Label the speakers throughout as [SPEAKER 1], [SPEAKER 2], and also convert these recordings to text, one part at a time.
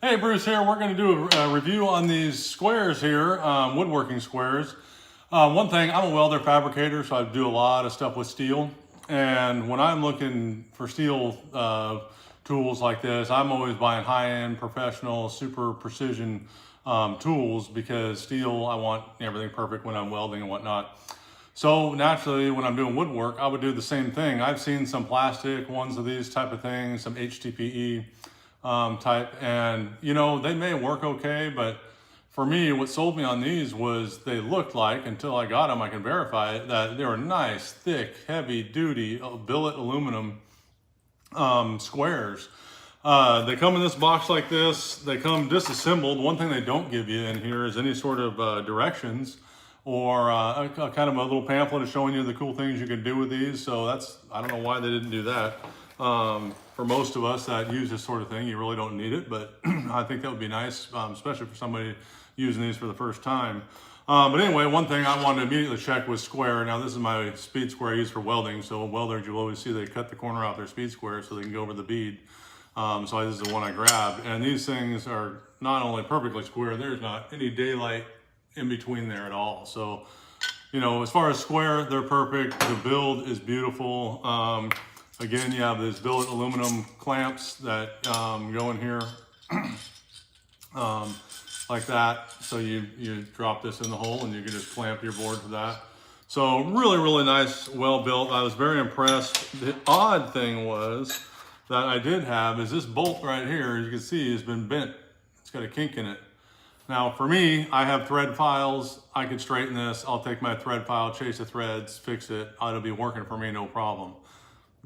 [SPEAKER 1] Hey, Bruce here. We're going to do a review on these squares here, woodworking squares. One thing, I'm a welder fabricator, so I do a lot of stuff with steel. And when I'm looking for steel tools like this, I'm always buying high-end, professional, super precision tools because steel, I want everything perfect when I'm welding and whatnot. So naturally, when I'm doing woodwork, I would do the same thing. I've seen some plastic ones of these type of things, some HDPE type, and they may work okay, but for me, what sold me on these was they looked like, until I got them, I can verify it, that they were nice, thick, heavy duty billet aluminum squares. They come in this box like this. They come disassembled. One thing they don't give you in here is any sort of directions or a kind of a little pamphlet showing you the cool things you can do with these. So I don't know why they didn't do that. For most of us that use this sort of thing, you really don't need it, but I think that would be nice, especially for somebody using these for the first time. But anyway, one thing I wanted to immediately check was square. Now this is my speed square I use for welding. So welders, you'll always see they cut the corner off their speed square so they can go over the bead. So this is the one I grabbed. And these things are not only perfectly square, there's not any daylight in between there at all. So, as far as square, they're perfect. The build is beautiful. Again, you have these billet aluminum clamps that go in here like that. So you drop this in the hole and you can just clamp your board to that. So really, really nice, well built. I was very impressed. The odd thing was that I did have is this bolt right here, as you can see, has been bent. It's got a kink in it. Now for me, I have thread files. I could straighten this. I'll take my thread file, chase the threads, fix it. It'll be working for me, no problem.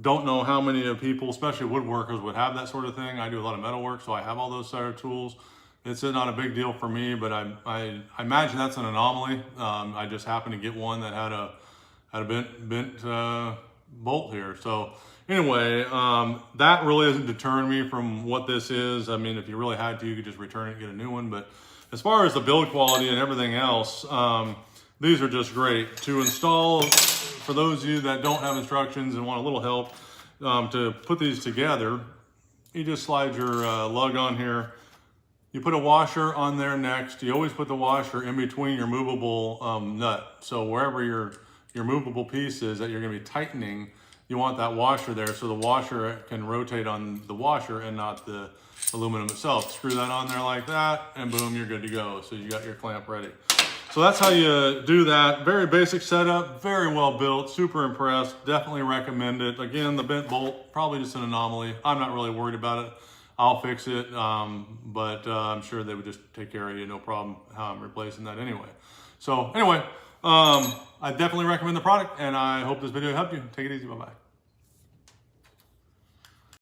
[SPEAKER 1] Don't know how many people, especially woodworkers, would have that sort of thing. I do a lot of metal work, so I have all those sort of tools. It's not a big deal for me, but I imagine that's an anomaly. I just happened to get one that had a bent bolt here. So anyway, that really isn't deterring me from what this is. I mean, if you really had to, you could just return it and get a new one. But as far as the build quality and everything else, these are just great to install. For those of you that don't have instructions and want a little help to put these together, you just slide your lug on here. You put a washer on there next. You always put the washer in between your movable nut. So wherever your movable piece is that you're going to be tightening, you want that washer there so the washer can rotate on the washer and not the aluminum itself. Screw that on there like that, and boom, you're good to go. So you got your clamp ready. So that's how you do that. Very basic setup, very well built, super impressed. Definitely recommend it. Again, the bent bolt, probably just an anomaly. I'm not really worried about it. I'll fix it, but I'm sure they would just take care of you, no problem how I'm replacing that anyway. So anyway, I definitely recommend the product, and I hope this video helped you. Take it easy, bye-bye.